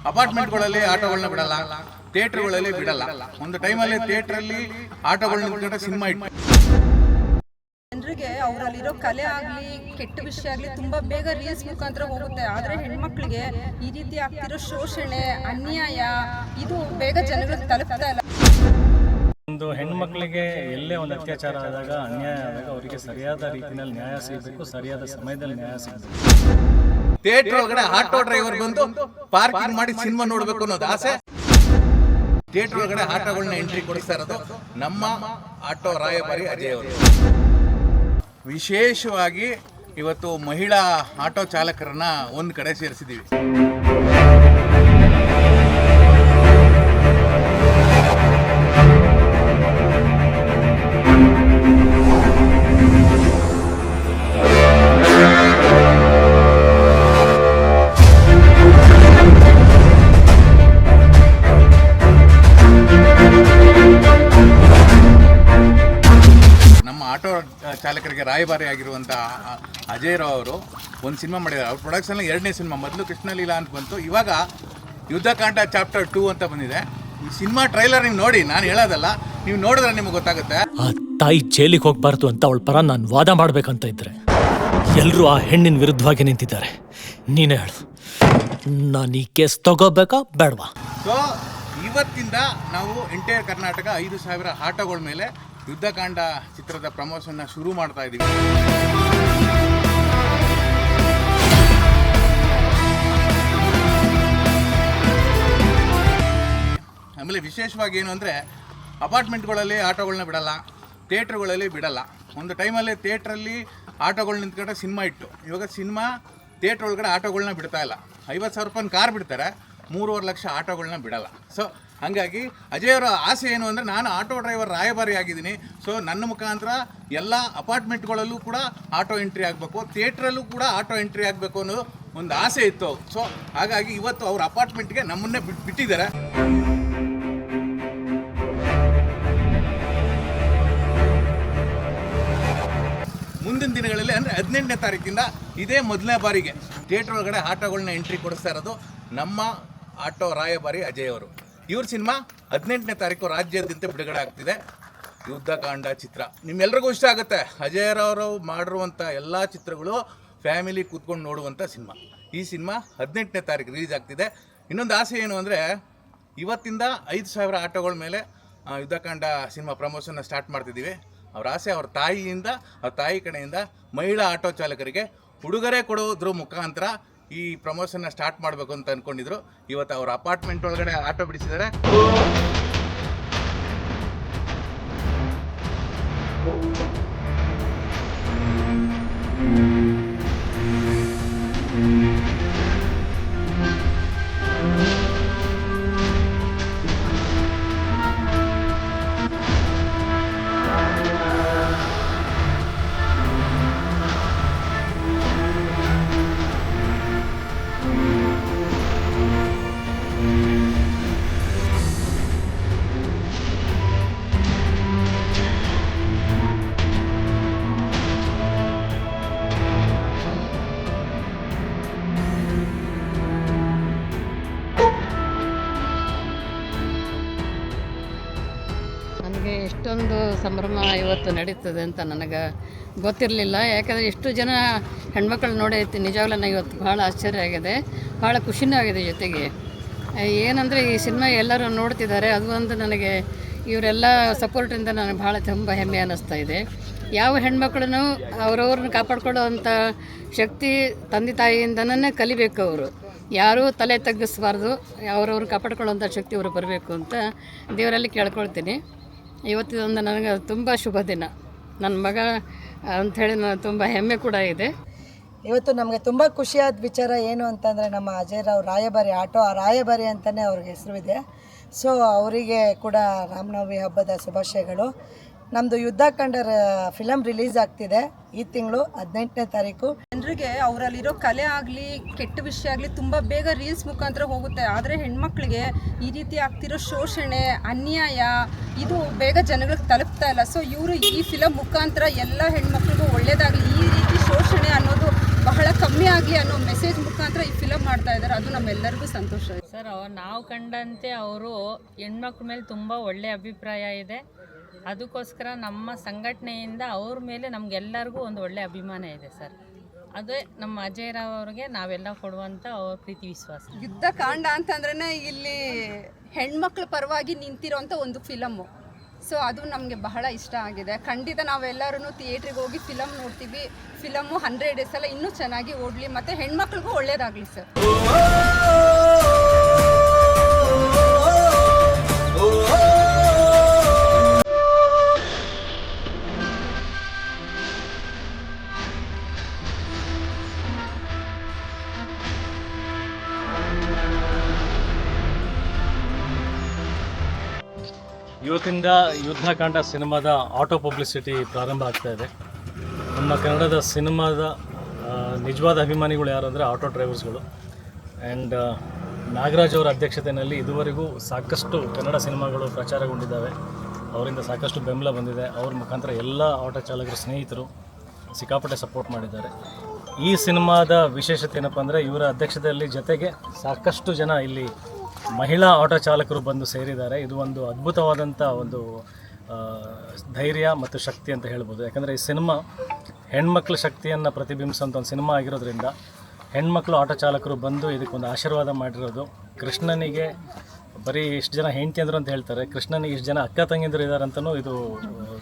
ಅಪಾರ್ಟ್ಮೆಂಟ್ಗಳಲ್ಲಿ ಆಟೋಗಳನ್ನ ಬಿಡಲ್ಲ, ಥಿಯೇಟರ್ಗಳಲ್ಲಿ ಬಿಡಲ್ಲ. ಒಂದು ಟೈಮಲ್ಲಿ ಥಿಯೇಟ್ರಲ್ಲಿ ಆಟೋಗಳನ್ನ ನಿಂತ್ಕೊಂಡ್ರೆ ಸಿನಿಮಾ ಇಟ್ಟು ಜನರಿಗೆ ಅವರಲ್ಲಿರೋ ಕಲೆ ಆಗಲಿ ಕೆಟ್ಟ ವಿಷಯ ಆಗಲಿ ತುಂಬ ಬೇಗ ರೀಲ್ಸ್ ಮುಖಾಂತರ ಹೋಗುತ್ತೆ. ಆದರೆ ಹೆಣ್ಮಕ್ಳಿಗೆ ಈ ರೀತಿ ಆಗ್ತಿರೋ ಶೋಷಣೆ, ಅನ್ಯಾಯ ಇದು ಬೇಗ ಜನಗಳಿಗೆ ತಲುಪ್ತಾ ಇಲ್ಲ. ಒಂದು ಹೆಣ್ಮಕ್ಳಿಗೆ ಎಲ್ಲೇ ಒಂದು ಅತ್ಯಾಚಾರ ಆದಾಗ, ಅನ್ಯಾಯ ಆದಾಗ ಅವರಿಗೆ ಸರಿಯಾದ ರೀತಿಯಲ್ಲಿ ನ್ಯಾಯ ಸಿಗಬೇಕು, ಸರಿಯಾದ ಸಮಯದಲ್ಲಿ ನ್ಯಾಯ ಸಿಗಬೇಕು. ಥಿಯೇಟರ್ ಒಳಗಡೆ ಆಟೋ ಡ್ರೈವರ್ ಬಂದು ಪಾರ್ಕಿಂಗ್ ಮಾಡಿ ಸಿನಿಮಾ ನೋಡ್ಬೇಕು ಅನ್ನೋದು ಆಸೆ. ಥಿಯೇಟರ್ ಒಳಗಡೆ ಆಟೋಗಳನ್ನ ಎಂಟ್ರಿ ಕೊಡಿಸ್ತಾ ಇರೋದು ನಮ್ಮ ಆಟೋ ರಾಯಭಾರಿ ಅಜಯ್ ಅವರು. ವಿಶೇಷವಾಗಿ ಇವತ್ತು ಮಹಿಳಾ ಆಟೋ ಚಾಲಕರನ್ನ ಒಂದು ಕಡೆ ಸೇರಿಸಿದ್ದೀವಿ. ಆಟೋ ಚಾಲಕರಿಗೆ ರಾಯಭಾರಿ ಆಗಿರುವಂಥ ಅಜಯ್ ರಾವ್ ಅವರು ಒಂದು ಸಿನಿಮಾ ಮಾಡಿದ್ದಾರೆ. ಅವ್ರ ಪ್ರೊಡಕ್ಷನ್ 2ನೇ ಸಿನಿಮಾ. ಮೊದಲು ಕೃಷ್ಣಲೀಲಾ ಅಂತ ಬಂತು, ಇವಾಗ ಯುದ್ಧಕಾಂಡ ಚಾಪ್ಟರ್ 2 ಅಂತ ಬಂದಿದೆ. ಈ ಸಿನಿಮಾ ಟ್ರೈಲರ್ ನೀವು ನೋಡಿ, ನಾನು ಹೇಳೋದಲ್ಲ, ನೀವು ನೋಡಿದ್ರೆ ನಿಮಗೆ ಗೊತ್ತಾಗುತ್ತೆ. ಆ ತಾಯಿ ಜೈಲಿಗೆ ಹೋಗ್ಬಾರ್ದು ಅಂತ ಅವಳ ಪರ ನಾನು ವಾದ ಮಾಡ್ಬೇಕಂತ ಇದ್ರೆ ಎಲ್ಲರೂ ಆ ಹೆಣ್ಣಿನ ವಿರುದ್ಧವಾಗಿ ನಿಂತಿದ್ದಾರೆ. ನೀನೇ ಹೇಳು, ನಾನು ಈ ಕೇಸ್ ತಗೋಬೇಕಾ ಬೇಡವಾ? ಸೊ ಇವತ್ತಿಂದ ನಾವು ಎಂಟೈರ್ ಕರ್ನಾಟಕ 5,000 ಆಟೋಗಳ ಮೇಲೆ ಯುದ್ಧಕಾಂಡ ಚಿತ್ರದ ಪ್ರಮೋಷನ್ನ ಶುರು ಮಾಡ್ತಾ ಇದ್ದೀವಿ. ಆಮೇಲೆ ವಿಶೇಷವಾಗಿ ಏನು ಅಂದರೆ, ಅಪಾರ್ಟ್ಮೆಂಟ್ಗಳಲ್ಲಿ ಆಟೋಗಳನ್ನ ಬಿಡಲ್ಲ, ಥಿಯೇಟ್ರ್ಗಳಲ್ಲಿ ಬಿಡಲ್ಲ. ಒಂದು ಟೈಮಲ್ಲಿ ಥಿಯೇಟ್ರಲ್ಲಿ ಆಟೋಗಳು ನಿಂತ್ಕೊಂಡ್ರೆ ಸಿನಿಮಾ ಇಟ್ಟು, ಇವಾಗ ಸಿನಿಮಾ ಥಿಯೇಟ್ರ್ ಒಳಗಡೆ ಆಟೋಗಳನ್ನ ಬಿಡ್ತಾ ಇಲ್ಲ. 50,000 ರೂಪಾಯಿ ಕಾರ್ ಬಿಡ್ತಾರೆ, 3.5 ಲಕ್ಷ ಆಟೋಗಳನ್ನ ಬಿಡಲ್ಲ. ಸೊ ಹಾಗಾಗಿ ಅಜಯ್ ಅವರ ಆಸೆ ಏನು ಅಂದರೆ, ನಾನು ಆಟೋ ಡ್ರೈವರ್ ರಾಯಭಾರಿ ಆಗಿದ್ದೀನಿ. ಸೊ ನನ್ನ ಮುಖಾಂತರ ಎಲ್ಲ ಅಪಾರ್ಟ್ಮೆಂಟ್ಗಳಲ್ಲೂ ಕೂಡ ಆಟೋ ಎಂಟ್ರಿ ಆಗಬೇಕು, ಥಿಯೇಟ್ರಲ್ಲೂ ಕೂಡ ಆಟೋ ಎಂಟ್ರಿ ಆಗಬೇಕು ಅನ್ನೋ ಒಂದು ಆಸೆ ಇತ್ತು. ಸೊ ಹಾಗಾಗಿ ಇವತ್ತು ಅವ್ರ ಅಪಾರ್ಟ್ಮೆಂಟ್ಗೆ ನಮ್ಮನ್ನೇ ಬಿಟ್ಟಿದ್ದಾರೆ. ಮುಂದಿನ ದಿನಗಳಲ್ಲಿ ಅಂದರೆ 18ನೇ ತಾರೀಕಿಂದ ಇದೇ ಮೊದಲನೇ ಬಾರಿಗೆ ಥಿಯೇಟ್ರ್ ಒಳಗಡೆ ಆಟೋಗಳನ್ನ ಎಂಟ್ರಿ ಕೊಡಿಸ್ತಾ ಇರೋದು ನಮ್ಮ ಆಟೋ ರಾಯಭಾರಿ ಅಜಯ್ ಅವರು. ಇವ್ರ ಸಿನಿಮಾ 18ನೇ ತಾರೀಕು ರಾಜ್ಯಾದ್ಯಂತ ಬಿಡುಗಡೆ ಆಗ್ತಿದೆ. ಯುದ್ಧಕಾಂಡ ಚಿತ್ರ ನಿಮ್ಮೆಲ್ರಿಗೂ ಇಷ್ಟ ಆಗುತ್ತೆ. ಅಜಯ್ ಅವರು ಮಾಡಿರುವಂಥ ಎಲ್ಲ ಚಿತ್ರಗಳು ಫ್ಯಾಮಿಲಿ ಕೂತ್ಕೊಂಡು ನೋಡುವಂಥ ಸಿನಿಮಾ. ಈ ಸಿನಿಮಾ 18ನೇ ತಾರೀಕು ರಿಲೀಸ್ ಆಗ್ತಿದೆ. ಇನ್ನೊಂದು ಆಸೆ ಏನು ಅಂದರೆ, ಇವತ್ತಿಂದ 5,000 ಆಟೋಗಳ ಮೇಲೆ ಯುದ್ಧಕಾಂಡ ಸಿನಿಮಾ ಪ್ರಮೋಷನ್ನ ಸ್ಟಾರ್ಟ್ ಮಾಡ್ತಿದ್ದೀವಿ. ಅವ್ರ ಆಸೆ, ಅವ್ರ ತಾಯಿ ಕಡೆಯಿಂದ ಮಹಿಳಾ ಆಟೋ ಚಾಲಕರಿಗೆ ಉಡುಗೊರೆ ಕೊಡೋದ್ರ ಮುಖಾಂತರ ಈ ಪ್ರಮೋಷನ್ನ ಸ್ಟಾರ್ಟ್ ಮಾಡಬೇಕು ಅಂತ ಅಂದ್ಕೊಂಡಿದ್ರು. ಇವತ್ತು ಅವ್ರ ಅಪಾರ್ಟ್ಮೆಂಟ್ ಒಳಗಡೆ ಆಟೋ ಬಿಡಿಸಿದ್ದಾರೆ. ನನಗೆ ಇಷ್ಟೊಂದು ಸಂಭ್ರಮ ಇವತ್ತು ನಡೀತದೆ ಅಂತ ನನಗೆ ಗೊತ್ತಿರಲಿಲ್ಲ. ಯಾಕಂದರೆ ಎಷ್ಟು ಜನ ಹೆಣ್ಮಕ್ಳು ನೋಡೈತಿ, ನಿಜವಾಗ್ಲೂ ನನಗೆ ಇವತ್ತು ಭಾಳ ಆಶ್ಚರ್ಯ ಆಗಿದೆ, ಭಾಳ ಖುಷಿನೂ ಆಗಿದೆ. ಜೊತೆಗೆ ಏನಂದರೆ ಈ ಸಿನಿಮಾ ಎಲ್ಲರೂ ನೋಡ್ತಿದ್ದಾರೆ, ಅದು ಒಂದು ನನಗೆ ಇವರೆಲ್ಲ ಸಪೋರ್ಟಿಂದ ನನಗೆ ಭಾಳ ತುಂಬ ಹೆಮ್ಮೆ ಅನ್ನಿಸ್ತಾ ಇದೆ. ಯಾವ ಹೆಣ್ಮಕ್ಳೂ ಅವ್ರವ್ರನ್ನ ಕಾಪಾಡ್ಕೊಳ್ಳೋವಂಥ ಶಕ್ತಿ ತಂದೆ ತಾಯಿಯಿಂದನೇ ಕಲಿಬೇಕು. ಅವರು ಯಾರೂ ತಲೆ ತಗ್ಗಿಸ್ಬಾರ್ದು, ಅವ್ರವ್ರು ಕಾಪಾಡ್ಕೊಳ್ಳೋವಂಥ ಶಕ್ತಿ ಅವರು ಬರಬೇಕು ಅಂತ ದೇವರಲ್ಲಿ ಕೇಳ್ಕೊಳ್ತೀನಿ. ಇವತ್ತಿದೊಂದು ನನಗೆ ತುಂಬ ಶುಭ ದಿನ, ನನ್ನ ಮಗ ಅಂಥೇಳಿ ನನಗೆ ತುಂಬ ಹೆಮ್ಮೆ ಕೂಡ ಇದೆ. ಇವತ್ತು ನಮಗೆ ತುಂಬ ಖುಷಿಯಾದ ವಿಚಾರ ಏನು ಅಂತಂದರೆ, ನಮ್ಮ ಅಜಯ್ ರಾವ್ ರಾಯಭಾರಿ ಆಟೋ ರಾಯಭಾರಿ ಅಂತಲೇ ಅವ್ರಿಗೆ ಹೆಸರಿದೆ. ಸೊ ಅವರಿಗೆ ಕೂಡ ರಾಮನವಮಿ ಹಬ್ಬದ ಶುಭಾಶಯಗಳು. ನಮ್ಮದು ಯುದ್ಧಕಾಂಡ ಫಿಲಮ್ ರಿಲೀಸ್ ಆಗ್ತಿದೆ ಈ ತಿಂಗಳು 18ನೇ ತಾರೀಕು. ಜನರಿಗೆ ಅವರಲ್ಲಿರೋ ಕಲೆ ಆಗಲಿ ಕೆಟ್ಟ ವಿಷಯ ಆಗಲಿ ತುಂಬ ಬೇಗ ರೀಲ್ಸ್ ಮುಖಾಂತರ ಹೋಗುತ್ತೆ. ಆದರೆ ಹೆಣ್ಮಕ್ಳಿಗೆ ಈ ರೀತಿ ಆಗ್ತಿರೋ ಶೋಷಣೆ, ಅನ್ಯಾಯ ಇದು ಬೇಗ ಜನಗಳಿಗೆ ತಲುಪ್ತಾ ಇಲ್ಲ. ಸೊ ಇವರು ಈ ಫಿಲಮ್ ಮುಖಾಂತರ ಎಲ್ಲ ಹೆಣ್ಮಕ್ಳಿಗೂ ಒಳ್ಳೆಯದಾಗಲಿ, ಈ ರೀತಿ ಶೋಷಣೆ ಅನ್ನೋದು ಬಹಳ ಕಮ್ಮಿ ಆಗಲಿ ಅನ್ನೋ ಮೆಸೇಜ್ ಮುಖಾಂತರ ಈ ಫಿಲಮ್ ಮಾಡ್ತಾ ಇದ್ದಾರೆ. ಅದು ನಮ್ಮೆಲ್ಲರಿಗೂ ಸಂತೋಷ ಇದೆ. ಸರ್ ನಾವು ಕಂಡಂತೆ ಅವರು ಹೆಣ್ಮಕ್ಳ ಮೇಲೆ ತುಂಬ ಒಳ್ಳೆಯ ಅಭಿಪ್ರಾಯ ಇದೆ. ಅದಕ್ಕೋಸ್ಕರ ನಮ್ಮ ಸಂಘಟನೆಯಿಂದ ಅವ್ರ ಮೇಲೆ ನಮಗೆಲ್ಲರಿಗೂ ಒಂದು ಒಳ್ಳೆಯ ಅಭಿಮಾನ ಇದೆ ಸರ್. ಅದೇ ನಮ್ಮ ಅಜಯ್ ರಾವ್ ಅವ್ರಿಗೆ ನಾವೆಲ್ಲ ಕೊಡುವಂಥ ಅವ್ರ ಪ್ರೀತಿ ವಿಶ್ವಾಸ. ಯುದ್ಧಕಾಂಡ ಅಂತಂದ್ರೆ ಇಲ್ಲಿ ಹೆಣ್ಮಕ್ಳ ಪರವಾಗಿ ನಿಂತಿರೋಂಥ ಒಂದು ಫಿಲಮ್ಮು. ಸೊ ಅದು ನಮಗೆ ಬಹಳ ಇಷ್ಟ ಆಗಿದೆ. ಖಂಡಿತ ನಾವೆಲ್ಲರೂ ಥಿಯೇಟ್ರಿಗೆ ಹೋಗಿ ಫಿಲಮ್ ನೋಡ್ತೀವಿ. ಫಿಲಮ್ಮು 100 ಡೇಸ್ ಎಲ್ಲ ಇನ್ನೂ ಚೆನ್ನಾಗಿ ಓಡಲಿ ಮತ್ತು ಹೆಣ್ಮಕ್ಳಿಗೂ ಒಳ್ಳೇದಾಗಲಿ ಸರ್. ಇವತ್ತಿಂದ ಯುದ್ಧಕಾಂಡ ಸಿನಿಮಾದ ಆಟೋ ಪಬ್ಲಿಸಿಟಿ ಪ್ರಾರಂಭ ಆಗ್ತಾ ಇದೆ. ನಮ್ಮ ಕನ್ನಡದ ಸಿನಿಮಾದ ನಿಜವಾದ ಅಭಿಮಾನಿಗಳು ಯಾರು ಅಂದರೆ ಆಟೋ ಡ್ರೈವರ್ಸ್ಗಳು. ಆ್ಯಂಡ್ ನಾಗರಾಜ್ ಅವರ ಅಧ್ಯಕ್ಷತೆಯಲ್ಲಿ ಇದುವರೆಗೂ ಸಾಕಷ್ಟು ಕನ್ನಡ ಸಿನಿಮಾಗಳು ಪ್ರಚಾರಗೊಂಡಿದ್ದಾವೆ. ಅವರಿಂದ ಸಾಕಷ್ಟು ಬೆಂಬಲ ಬಂದಿದೆ. ಅವ್ರ ಮುಖಾಂತರ ಎಲ್ಲ ಆಟೋ ಚಾಲಕರ ಸ್ನೇಹಿತರು ಸಿಕ್ಕಾಪಟ್ಟೆ ಸಪೋರ್ಟ್ ಮಾಡಿದ್ದಾರೆ. ಈ ಸಿನಿಮಾದ ವಿಶೇಷತೆ ಏನಪ್ಪ ಅಂದರೆ ಇವರ ಅಧ್ಯಕ್ಷತೆಯಲ್ಲಿ ಜೊತೆಗೆ ಸಾಕಷ್ಟು ಜನ ಇಲ್ಲಿ ಮಹಿಳಾ ಆಟೋ ಚಾಲಕರು ಬಂದು ಸೇರಿದ್ದಾರೆ. ಇದು ಒಂದು ಅದ್ಭುತವಾದಂಥ ಒಂದು ಧೈರ್ಯ ಮತ್ತು ಶಕ್ತಿ ಅಂತ ಹೇಳ್ಬೋದು. ಯಾಕಂದರೆ ಈ ಸಿನಿಮಾ ಹೆಣ್ಮಕ್ಳ ಶಕ್ತಿಯನ್ನು ಪ್ರತಿಬಿಂಬಿಸುವಂಥ ಒಂದು ಸಿನಿಮಾ ಆಗಿರೋದ್ರಿಂದ ಹೆಣ್ಮಕ್ಳು ಆಟೋ ಚಾಲಕರು ಬಂದು ಇದಕ್ಕೊಂದು ಆಶೀರ್ವಾದ ಮಾಡಿರೋದು. ಕೃಷ್ಣನಿಗೆ ಬರೀ ಇಷ್ಟು ಜನ ಹೆಂಡ್ತಿಯಂದ್ರು ಅಂತ ಹೇಳ್ತಾರೆ, ಕೃಷ್ಣನಿಗೆ ಇಷ್ಟು ಜನ ಅಕ್ಕ ತಂಗಿಯಂದರು ಇದ್ದಾರೆ ಅಂತಲೂ ಇದು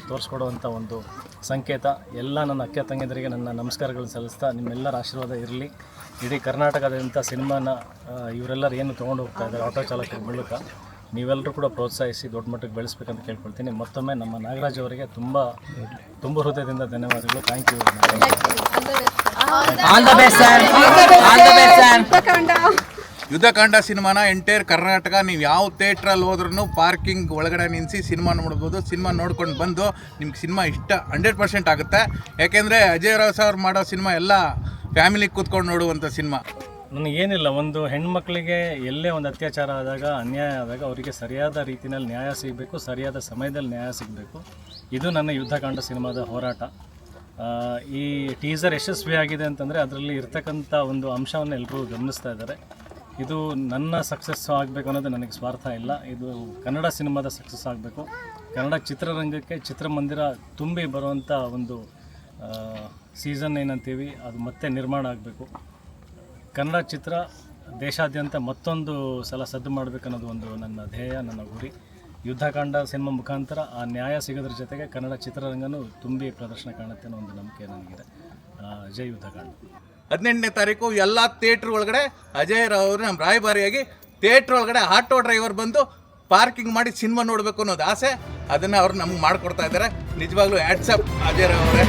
ತೋರಿಸ್ಕೊಡುವಂಥ ಒಂದು ಸಂಕೇತ. ಎಲ್ಲ ನನ್ನ ಅಕ್ಕ ತಂಗಿಯಂದರಿಗೆ ನನ್ನ ನಮಸ್ಕಾರಗಳನ್ನು ಸಲ್ಲಿಸ್ತಾ ನಿಮ್ಮೆಲ್ಲರ ಆಶೀರ್ವಾದ ಇರಲಿ. ಇಡೀ ಕರ್ನಾಟಕದಂಥ ಸಿನಿಮಾನ ಇವರೆಲ್ಲರೂ ಏನು ತೊಗೊಂಡು ಹೋಗ್ತಾ ಇದ್ದಾರೆ ಆಟೋ ಚಾಲಕರ ಮೂಲಕ ನೀವೆಲ್ಲರೂ ಕೂಡ ಪ್ರೋತ್ಸಾಹಿಸಿ ದೊಡ್ಡ ಮಟ್ಟಕ್ಕೆ ಬೆಳೆಸ್ಬೇಕಂತ ಕೇಳ್ಕೊಳ್ತೀನಿ. ಮತ್ತೊಮ್ಮೆ ನಮ್ಮ ನಾಗರಾಜ್ ಅವರಿಗೆ ತುಂಬ ಹೃದಯದಿಂದ ಧನ್ಯವಾದಗಳು. Thank you. ಯುದ್ಧಕಾಂಡ ಸಿನಿಮಾನ ಎಂಟೈರ್ ಕರ್ನಾಟಕ ನೀವು ಯಾವ ಥಿಯೇಟ್ರಲ್ಲಿ ಹೋದ್ರೂ ಪಾರ್ಕಿಂಗ್ ಒಳಗಡೆ ನಿಲ್ಲಿಸಿ ಸಿನಿಮಾ ನೋಡ್ಬೋದು. ಸಿನಿಮಾ ನೋಡ್ಕೊಂಡು ಬಂದು ನಿಮ್ಗೆ ಸಿನಿಮಾ ಇಷ್ಟ 100% ಆಗುತ್ತೆ. ಯಾಕೆಂದರೆ ಅಜಯ್ ರಾವ್ ಸರ್ ಮಾಡೋ ಸಿನಿಮಾ ಎಲ್ಲ ಫ್ಯಾಮಿಲಿಗೆ ಕೂತ್ಕೊಂಡು ನೋಡುವಂಥ ಸಿನಿಮಾ. ನನಗೇನಿಲ್ಲ, ಒಂದು ಹೆಣ್ಮಕ್ಳಿಗೆ ಎಲ್ಲೇ ಒಂದು ಅತ್ಯಾಚಾರ ಆದಾಗ, ಅನ್ಯಾಯ ಆದಾಗ ಅವರಿಗೆ ಸರಿಯಾದ ರೀತಿಯಲ್ಲಿ ನ್ಯಾಯ ಸಿಗಬೇಕು, ಸರಿಯಾದ ಸಮಯದಲ್ಲಿ ನ್ಯಾಯ ಸಿಗಬೇಕು. ಇದು ನನ್ನ ಯುದ್ಧಕಾಂಡ ಸಿನಿಮಾದ ಹೋರಾಟ. ಈ ಟೀಸರ್ ಯಶಸ್ವಿಯಾಗಿದೆ ಅಂತಂದರೆ ಅದರಲ್ಲಿ ಇರ್ತಕ್ಕಂಥ ಒಂದು ಅಂಶವನ್ನು ಎಲ್ಲರೂ ಗಮನಿಸ್ತಾ ಇದ್ದಾರೆ. ಇದು ನನ್ನ ಸಕ್ಸಸ್ ಆಗಬೇಕು ಅನ್ನೋದು ನನಗೆ ಸ್ವಾರ್ಥ ಇಲ್ಲ. ಇದು ಕನ್ನಡ ಸಿನಿಮಾದ ಸಕ್ಸಸ್ ಆಗಬೇಕು. ಕನ್ನಡ ಚಿತ್ರರಂಗಕ್ಕೆ ಚಿತ್ರಮಂದಿರ ತುಂಬಿ ಬರುವಂಥ ಒಂದು ಸೀಸನ್ ಏನಂತೀವಿ ಅದು ಮತ್ತೆ ನಿರ್ಮಾಣ ಆಗಬೇಕು. ಕನ್ನಡ ಚಿತ್ರ ದೇಶಾದ್ಯಂತ ಮತ್ತೊಂದು ಸಲ ಸದ್ದು ಮಾಡಬೇಕನ್ನೋದು ಒಂದು ನನ್ನ ಧ್ಯೇಯ, ನನ್ನ ಗುರಿ. ಯುದ್ಧಕಾಂಡ ಸಿನಿಮಾ ಮುಖಾಂತರ ಆ ನ್ಯಾಯ ಸಿಗೋದ್ರ ಜೊತೆಗೆ ಕನ್ನಡ ಚಿತ್ರರಂಗನೂ ತುಂಬಿ ಪ್ರದರ್ಶನ ಕಾಣುತ್ತೆ ಅನ್ನೋ ಒಂದು ನಂಬಿಕೆ ನನಗಿದೆ. ಜೈ ಯುದ್ಧಕಾಂಡ. 18ನೇ ತಾರೀಕು ಎಲ್ಲ ಥಿಯೇಟ್ರ್ ಒಳಗಡೆ ಅಜಯ್ ರಾವ್ ಅವರು ನಮ್ಮ ರಾಯಭಾರಿಯಾಗಿ ಥಿಯೇಟ್ರ್ ಒಳಗಡೆ ಆಟೋ ಡ್ರೈವರ್ ಬಂದು ಪಾರ್ಕಿಂಗ್ ಮಾಡಿ ಸಿನಿಮಾ ನೋಡಬೇಕು ಅನ್ನೋದು ಆಸೆ. ಅದನ್ನು ಅವ್ರು ನಮ್ಗೆ ಮಾಡಿಕೊಡ್ತಾ ಇದ್ದಾರೆ. ನಿಜವಾಗ್ಲೂ ಹ್ಯಾಟ್ಸ್ ಅಪ್ ಅಜಯ್ ರಾವ್ ಅವರೇ.